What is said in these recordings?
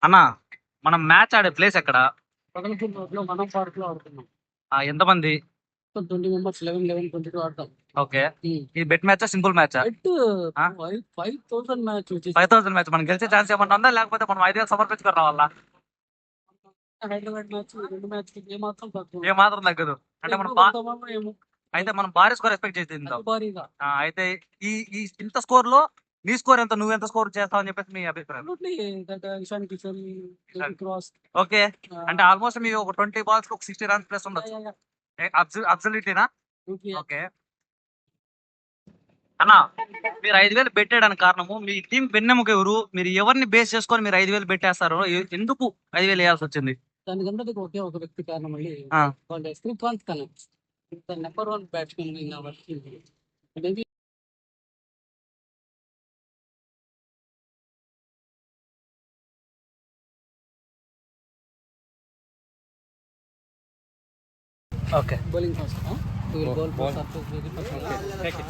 అన్న మనం మ్యాచ్ ఆడే ప్లేస్ ఎక్కడ? పగలపూర్ రోడ్ లో మనం పార్క్ లో ఆడుతున్నాం. ఎంతమంది? 20 మెంబర్స్, 11, 11, 22 ఆడతాం. ఓకే. ఇది బెట్ మ్యాచా సింపుల్ మ్యాచా? Bet 5,000 match. 5,000 మ్యాచ్. మనం గెలిచే ఛాన్స్ ఏమన్నా ఉందా, లేకపోతే మనం 5,000 సమర్పించుకొని రావాలా? హైదరాబాద్ మ్యాచ్ 2 మ్యాచ్ ఏమాత్రం తక్కువ. ఏమాత్రం తగ్గదు అంటే మనం ఏమో అయితే మనం భారీ స్కోర్ ఎక్స్పెక్ట్ చేసి భారీగా. అయితే ఈ ఈ ఇంత స్కోర్ లో నీ స్కోర్ ఎంత, నువ్వు ఎంత స్కోర్ చేస్తావు అని చెప్పేసి మీ అభిప్రాయం? ఇషాన్ కిషన్, క్రాస్. ఓకే. అంటే ఆల్మోస్ట్ మీరు ఒక 20 బాల్స్ ఒక 60 రన్స్ ప్లస్ ఉండొచ్చు. అబ్సల్యూట్లీనా? ఓకే అన్న, మీరు 5,000 పెట్టేయడానికి కారణము మీ టీం వెన్నెముక ఎవరు? మీరు ఎవరిని బేస్ చేసుకొని మీరు 5,000 పెట్టేస్తారు? ఎందుకు 5,000 వేయాల్సి వచ్చింది? దానికంతటికి ఒకే ఒక వ్యక్తి కారణం అండి. వాళ్ళ Srikanth connect number 1 batsmen in our team. Maybe okay. bowling first, we will bowl for surface very first. Okay, take it.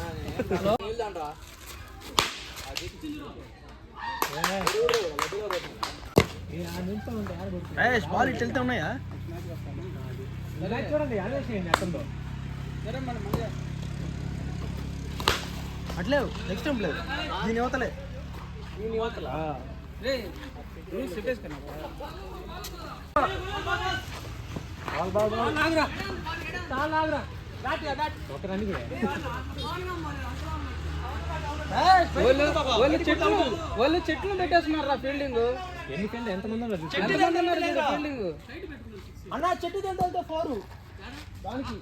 Ball ఇటు వెళ్తే ఉన్నాయా? చూడండి అట్లే నెక్స్ట్ టైం లేదు దీని యువతలే. వాళ్ళు చెట్లు పెట్టేస్తున్నారు ఫీల్డింగ్. ఎందుకంటే ఎంతమంది ఉన్నారు ఫీల్డింగ్ అన్న చెట్టు వెళ్తే ఫోరు దానికి.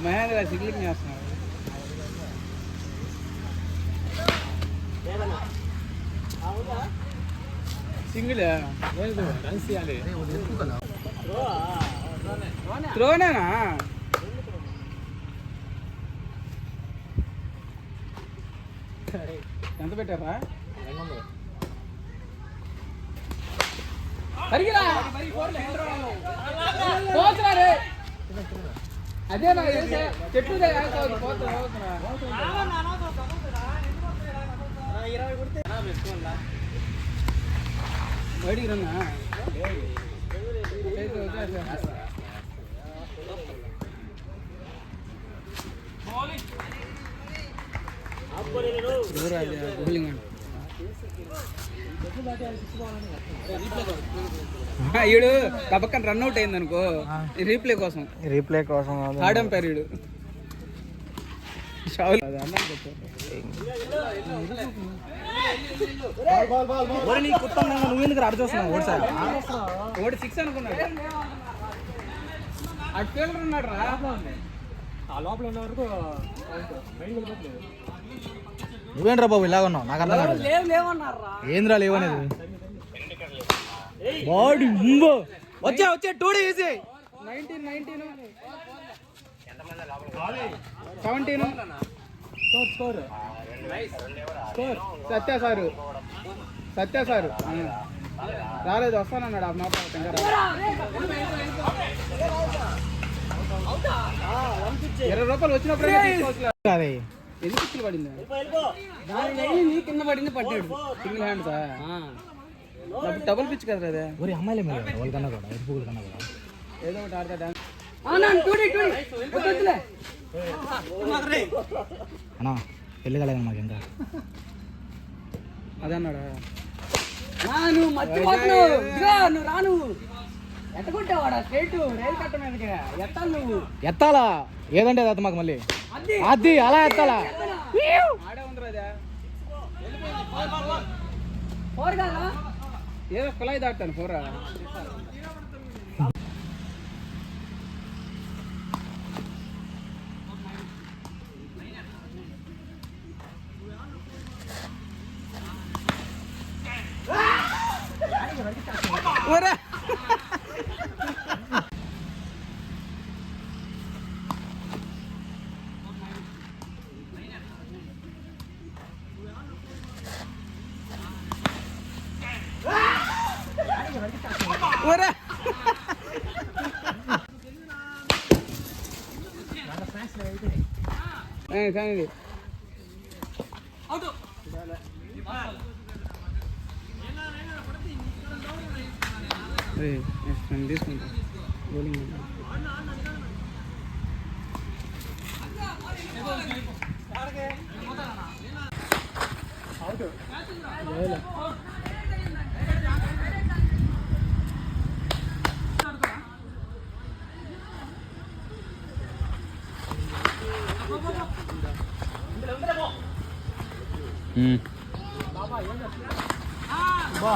మహేంద్ర సిగ్లింగ్ చేస్తున్నారు. సింగిల్ త్రోనేనా? ఎంత పెట్టారా? అదే చెట్లు బయటికి రన్నా. ఈడు కబక్కన రన్అట్ అయింది అనుకో, రీప్లే కోసం థర్డ్ అంపైర్ ఈడు. నువ్వెందుకు అర్థం చేస్తున్నావు? ఓడి 6 అనుకున్నాడు. అటు ఫీల్డర్ ఉన్నాడు రా. ఆ లోపల ఉన్న వరకు నువ్వేంట్రా బాబు ఇలాగ ఉన్నావు? నాకు అర్థం కాదు. ఏంద్రా లేవనేది బాడీ వచ్చే 2 ఈజీ 19 17 స్కోర్ సత్య సారు రాలేదు, వస్తానన్నాడు. ఆ మాట 20 రూపాయలు వచ్చినప్పుడు ఎందుకు ఇచ్చిన పడింది? దాని కింద పడింది, పడ్డాడు సింగిల్ హ్యాండ్. డబుల్ పిచ్ కదా అదే. అమ్మాయిలే వాళ్ళకన్నా కూడా ఎరుపుల కన్నా కూడా ఏదో ఒకటి ఆడతా. అన్నా పెళ్ళి కలగా మాకు ఇంకా అదే అన్నాడా? నువ్వు మర్చిపోతున్నావు. నువ్వు రాను ఎట్టకుంటావాడా? స్ట్రైట్ రైలు కట్ట మీదకి ఎత్తాలి. నువ్వు ఎత్తాలా? ఏదంటే అది మాకు మళ్ళీ అది అలా ఎత్తాలా? ఆడే ఉండరు అదే. ఫోర్ కదా, ఏదో కులాయి దాటాను ఫోరా. కానీ తీసుకుంటా బౌలింగ్ బా